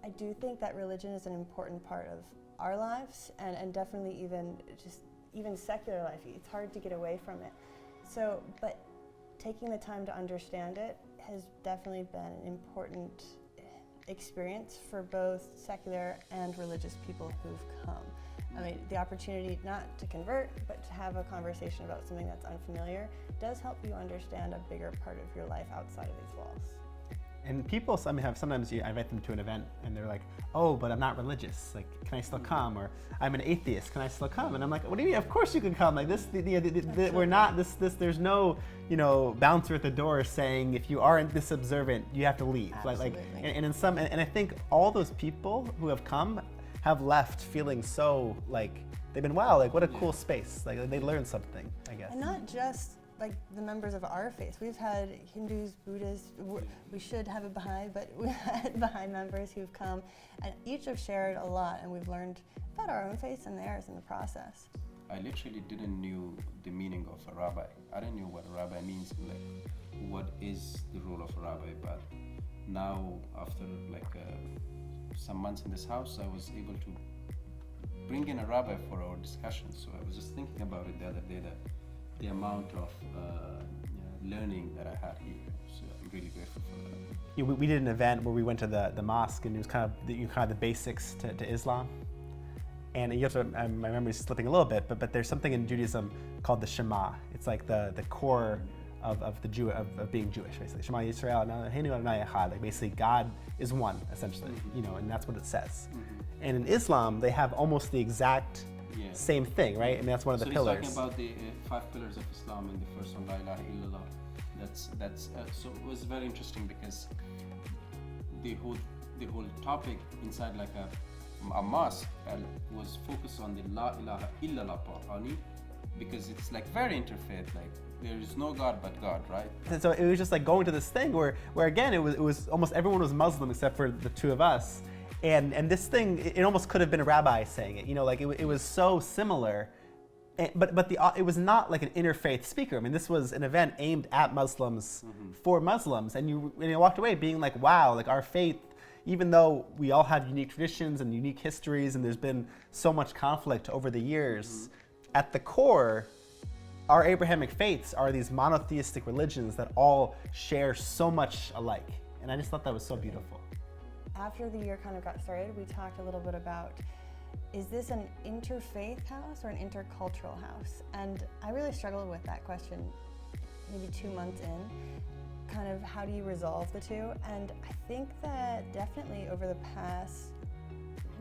I do think that religion is an important part of our lives, and definitely even secular life. It's hard to get away from it. So, but taking the time to understand it has definitely been an important experience for both secular and religious people who've come. I mean, the opportunity not to convert, but to have a conversation about something that's unfamiliar does help you understand a bigger part of your life outside of these walls. And people, sometimes I invite them to an event and they're like, oh, but I'm not religious. Like, can I still come? Or I'm an atheist. Can I still come? And I'm like, what do you mean? Of course you can come. Like we're not there's no, bouncer at the door saying if you aren't this observant, you have to leave. Absolutely. And I think all those people who have come have left feeling so like they've been, wow, like what a cool space. Like they learned something, I guess. And not just like the members of our faith. We've had Hindus, Buddhists, we should have a Baha'i, but we've had Baha'i members who've come, and each have shared a lot, and we've learned about our own faith and theirs in the process. I literally didn't know the meaning of a rabbi. I didn't know what a rabbi means, like what is the role of a rabbi, but now after some months in this house, I was able to bring in a rabbi for our discussion. So I was just thinking about it the other day, that the amount of learning that I had here. So I'm really grateful for that. We did an event where we went to the mosque, and it was kind of the basics to Islam. And you have to, my memory's slipping a little bit, but there's something in Judaism called the Shema. It's like the core of being Jewish, basically. Shema Yisrael, Eloheinu Adonai Echad. Like basically God is one, essentially, and that's what it says. And in Islam, they have almost the exact same thing, right? I mean, that's one of the pillars. So he's talking about the 5 pillars of Islam, and the first one, La ilaha illallah. That's so it was very interesting because the whole topic inside like a mosque was focused on the La ilaha illallah part only, because it's like very interfaith, like there is no God but God, right? And so it was just like going to this thing where again it was almost everyone was Muslim except for the two of us. And this thing, it almost could have been a rabbi saying it, like it was so similar, but it was not like an interfaith speaker. I mean, this was an event aimed at Muslims for Muslims, and you walked away being like, wow, like our faith, even though we all have unique traditions and unique histories, and there's been so much conflict over the years, at the core, our Abrahamic faiths are these monotheistic religions that all share so much alike, and I just thought that was so beautiful. After the year kind of got started, we talked a little bit about, is this an interfaith house or an intercultural house? And I really struggled with that question maybe 2 months in, kind of how do you resolve the two? And I think that definitely over the past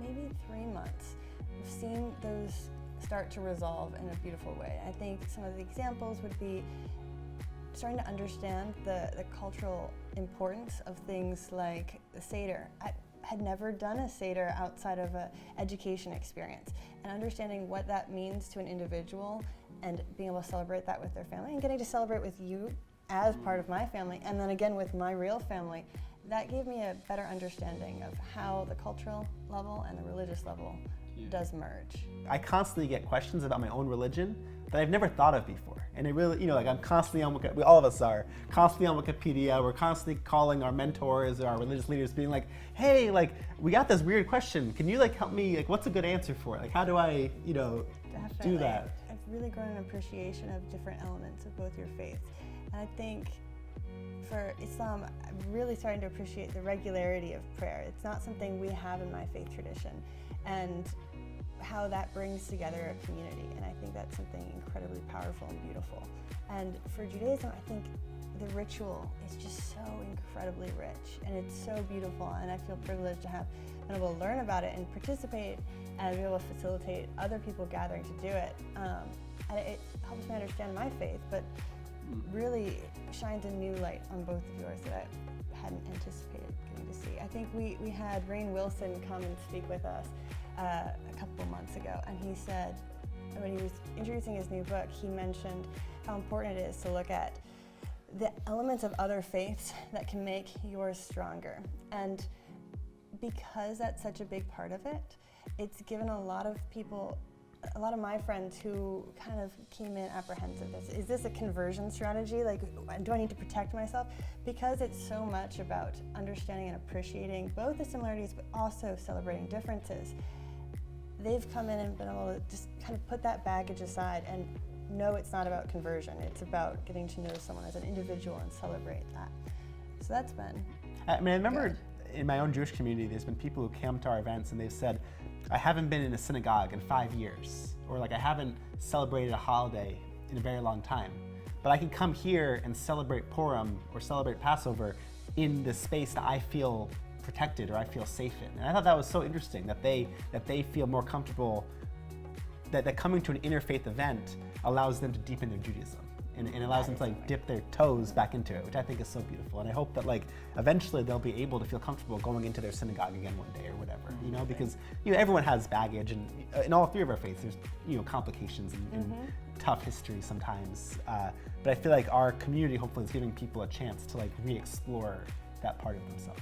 maybe 3 months, we've seen those start to resolve in a beautiful way. I think some of the examples would be starting to understand the cultural importance of things like the Seder. I had never done a Seder outside of an education experience, and understanding what that means to an individual and being able to celebrate that with their family and getting to celebrate with you as part of my family, and then again with my real family, that gave me a better understanding of how the cultural level and the religious level does merge. I constantly get questions about my own religion that I've never thought of before. And it really, like I'm constantly on Wikipedia, all of us are, constantly on Wikipedia, we're constantly calling our mentors or our religious leaders being like, hey, like we got this weird question, can you like help me, like what's a good answer for it? Like how do I, Definitely. do that? I've really grown an appreciation of different elements of both your faiths. And I think for Islam, I'm really starting to appreciate the regularity of prayer. It's not something we have in my faith tradition, and how that brings together a community. And I think that's something incredibly powerful and beautiful. And for Judaism, I think the ritual is just so incredibly rich, and it's so beautiful, and I feel privileged to have been able to learn about it and participate and be able to facilitate other people gathering to do it. And it helps me understand my faith, but really shines a new light on both of yours that I hadn't anticipated getting to see. I think we had Rainn Wilson come and speak with us a couple months ago, and he said, when he was introducing his new book, he mentioned how important it is to look at the elements of other faiths that can make yours stronger. And because that's such a big part of it, it's given a lot of people a lot of my friends who kind of came in apprehensive. Is this a conversion strategy? Like, do I need to protect myself? Because it's so much about understanding and appreciating both the similarities, but also celebrating differences. They've come in and been able to just kind of put that baggage aside and know it's not about conversion. It's about getting to know someone as an individual and celebrate that. So that's been I mean, I remember good. in my own Jewish community, there's been people who come to our events and they've said, I haven't been in a synagogue in 5 years, or like I haven't celebrated a holiday in a very long time, but I can come here and celebrate Purim or celebrate Passover in this space that I feel protected or I feel safe in. And I thought that was so interesting that they feel more comfortable, that coming to an interfaith event allows them to deepen their Judaism. And allows them to like dip their toes back into it, which I think is so beautiful. And I hope that like eventually they'll be able to feel comfortable going into their synagogue again one day or whatever, you know, because everyone has baggage, and in all three of our faiths there's complications and tough history sometimes. But I feel like our community hopefully is giving people a chance to like re-explore that part of themselves.